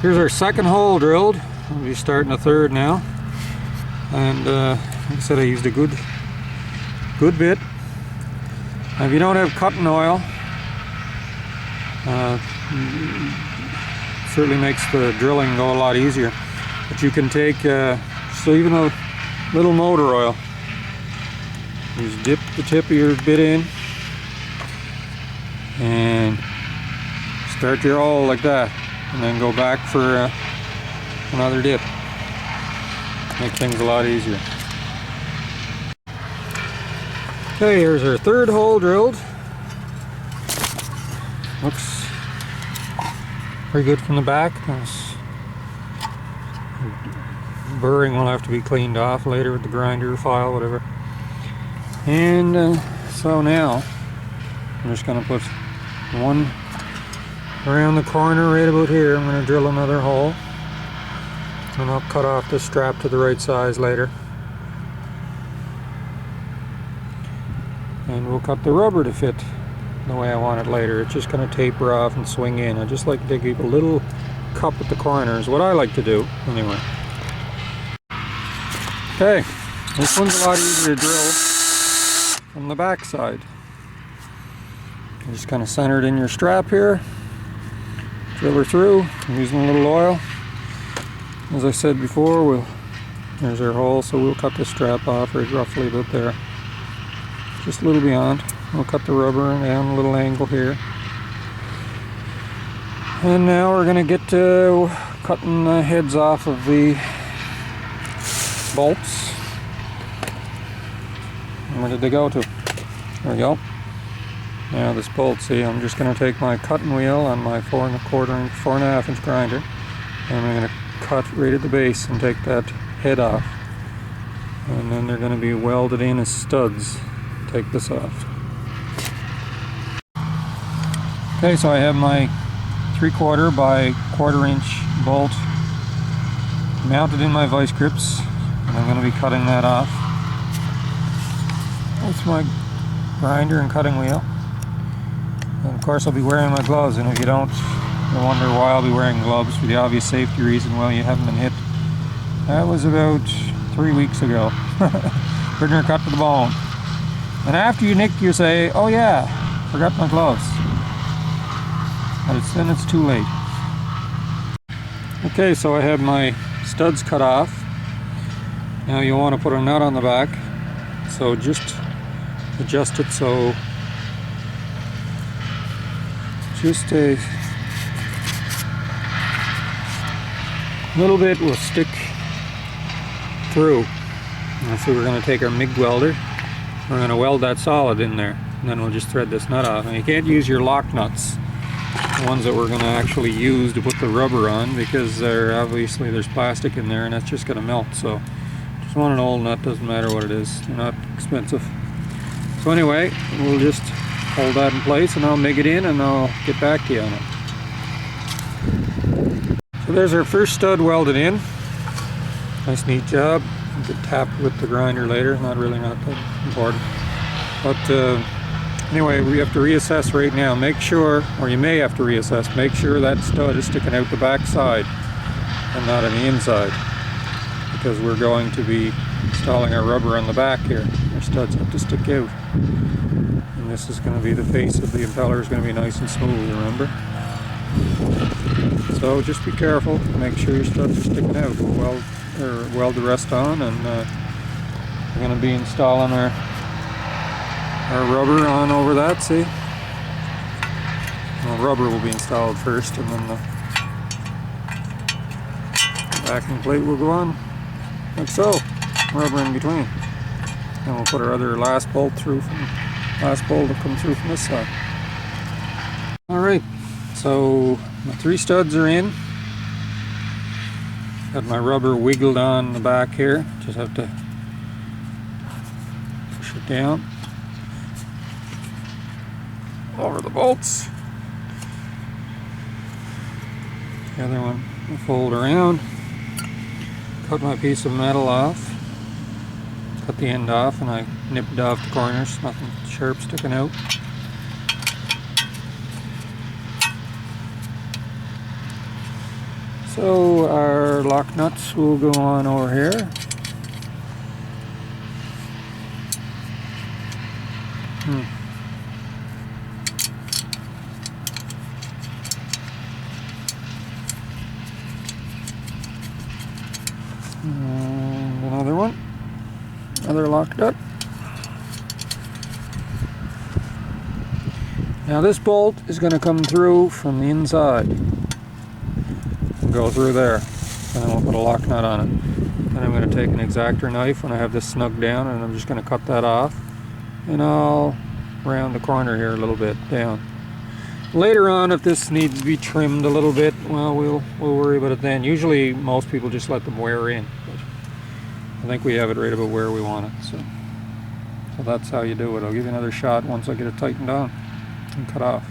Here's our second hole drilled. We'll be starting a third now. And like I said, I used a good bit. Now, if you don't have cutting oil, certainly makes the drilling go a lot easier. But you can take just even a little motor oil. Just dip the tip of your bit in and start your hole like that, and then go back for another dip. Make things a lot easier. Okay, here's our third hole drilled. Looks pretty good from the back. This burring will have to be cleaned off later with the grinder file, whatever. And so now I'm just going to put one around the corner right about here. I'm going to drill another hole, and I'll cut off the strap to the right size later. And we'll cut the rubber to fit the way I want it later. It's just going to taper off and swing in. I just like to keep a little cup at the corners, what I like to do anyway. Okay, this one's a lot easier to drill from the back side. Just kind of center it in your strap here, drill her through. I'm using a little oil. As I said before, there's our hole, so we'll cut the strap off right roughly about there, just a little beyond. We'll cut the rubber down a little angle here. And now we're going to get to cutting the heads off of the bolts. Where did they go to? There we go. Now this bolt, see, I'm just going to take my cutting wheel on my 4.25 inch grinder, and I'm going to cut right at the base and take that head off. And then they're going to be welded in as studs. Take this off. Okay, so I have my 3/4 by 1/4 inch bolt mounted in my vice grips, and I'm going to be cutting that off with my grinder and cutting wheel. And of course I'll be wearing my gloves, and if you don't, you'll wonder why I'll be wearing gloves, for the obvious safety reason. Well, you haven't been hit. That was about 3 weeks ago. Prisoner cut to the bone. And after you nick, you say, oh yeah, forgot my gloves. But then it's too late. Okay, so I have my studs cut off. Now you want to put a nut on the back, so just adjust it so just a little bit will stick through. And so we're going to take our MIG welder. We're going to weld that solid in there, and then we'll just thread this nut off. And you can't use your lock nuts, the ones that we're going to actually use to put the rubber on, because obviously there's plastic in there and that's just going to melt. So just want an old nut, doesn't matter what it is, they're not expensive. So anyway, we'll just hold that in place and I'll MIG it in and I'll get back to you on it. So there's our first stud welded in. Nice neat job. Get tapped with the grinder later, not that important. But anyway, we have to reassess right now. Make sure, or you may have to reassess, make sure that stud is sticking out the back side and not on the inside, because we're going to be installing our rubber on the back here. Our studs have to stick out. And this is going to be the face of the impeller, is going to be nice and smooth, remember? So just be careful, make sure your studs are sticking out. We'll weld the rest on, and we're going to be installing our rubber on over that, see? Well, rubber will be installed first, and then the backing plate will go on, like so. Rubber in between. And we'll put our other last bolt will come through from this side. Alright, so my 3 studs are in. Got my rubber wiggled on the back here. Just have to push it down over the bolts. The other one will fold around. Cut my piece of metal off. Cut the end off, and I nipped off the corners. Nothing sharp sticking out. So our lock nuts will go on over here. And another one, another lock nut. Now this bolt is going to come through from the inside and go through there, and then we'll put a lock nut on it. Then I'm going to take an X-Acto knife when I have this snug down, and I'm just going to cut that off, and I'll round the corner here a little bit down. Later on, if this needs to be trimmed a little bit, well, we'll worry about it then. Usually most people just let them wear in, but I think we have it right about where we want it. So that's how you do it. I'll give you another shot once I get it tightened on and cut off.